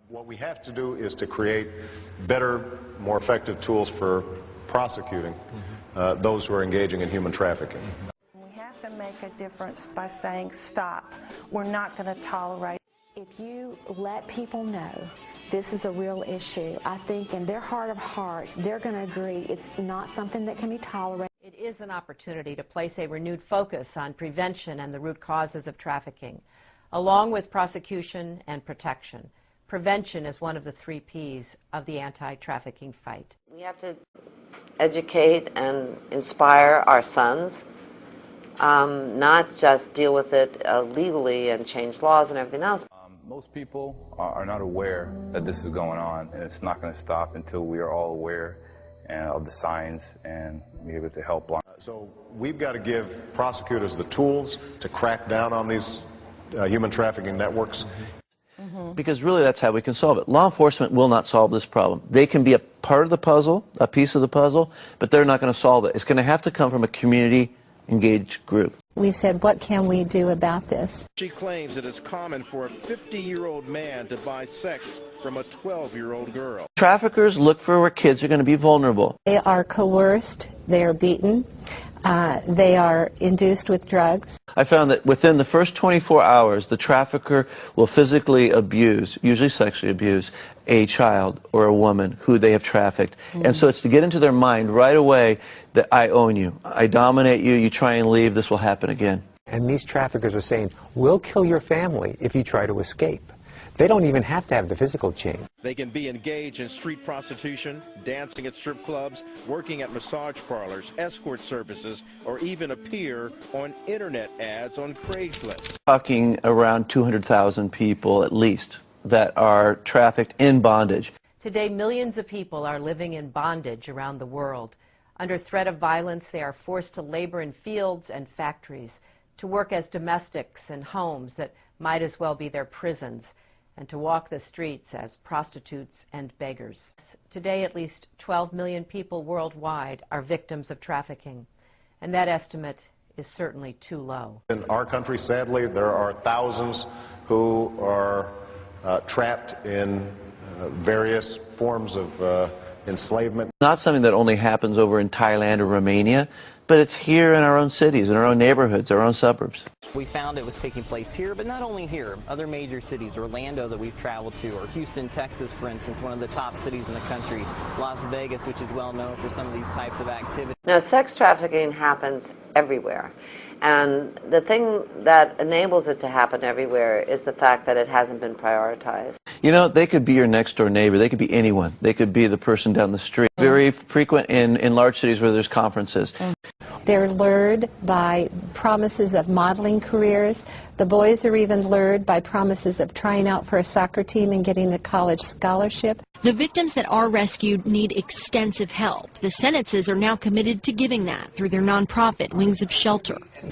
What we have to do is to create better, more effective tools for prosecuting those who are engaging in human trafficking. We have to make a difference by saying stop. We're not going to tolerate. If you let people know this is a real issue, I think in their heart of hearts, they're going to agree it's not something that can be tolerated. It is an opportunity to place a renewed focus on prevention and the root causes of trafficking, along with prosecution and protection. Prevention is one of the 3 Ps of the anti-trafficking fight. We have to educate and inspire our sons, not just deal with it legally and change laws and everything else. Most people are not aware that this is going on, and it's not going to stop until we are all aware of the signs and be able to help. So we've got to give prosecutors the tools to crack down on these human trafficking networks. Because really that's how we can solve it. Law enforcement will not solve this problem. They can be a part of the puzzle, a piece of the puzzle, but they're not going to solve it. It's going to have to come from a community-engaged group. We said, what can we do about this? She claims it is common for a 50-year-old man to buy sex from a 12-year-old girl. Traffickers look for where kids are going to be vulnerable. They are coerced, they are beaten, they are induced with drugs. I found that within the first 24 hours, the trafficker will physically abuse, usually sexually abuse, a child or a woman who they have trafficked. And so it's to get into their mind right away that I own you, I dominate you, you try and leave, this will happen again. And these traffickers are saying, we'll kill your family if you try to escape. They don't even have to have the physical chain. They can be engaged in street prostitution, dancing at strip clubs, working at massage parlors, escort services, or even appear on internet ads on Craigslist. Talking around 200,000 people at least that are trafficked in bondage. Today, millions of people are living in bondage around the world. Under threat of violence, they are forced to labor in fields and factories, to work as domestics in homes that might as well be their prisons, and to walk the streets as prostitutes and beggars. Today, at least 12 million people worldwide are victims of trafficking, and that estimate is certainly too low. In our country, sadly, there are thousands who are trapped in various forms of enslavement. Not something that only happens over in Thailand or Romania, but it's here in our own cities, in our own neighborhoods, our own suburbs. We found it was taking place here, but not only here. Other major cities, Orlando that we've traveled to, or Houston, Texas, for instance, one of the top cities in the country, Las Vegas, which is well known for some of these types of activities. Now, sex trafficking happens everywhere. And the thing that enables it to happen everywhere is the fact that it hasn't been prioritized. You know, they could be your next door neighbor. They could be anyone. They could be the person down the street. Very frequent in large cities where there's conferences. They're lured by promises of modeling careers. The boys are even lured by promises of trying out for a soccer team and getting a college scholarship. The victims that are rescued need extensive help. The Senates are now committed to giving that through their nonprofit, Wings of Shelter.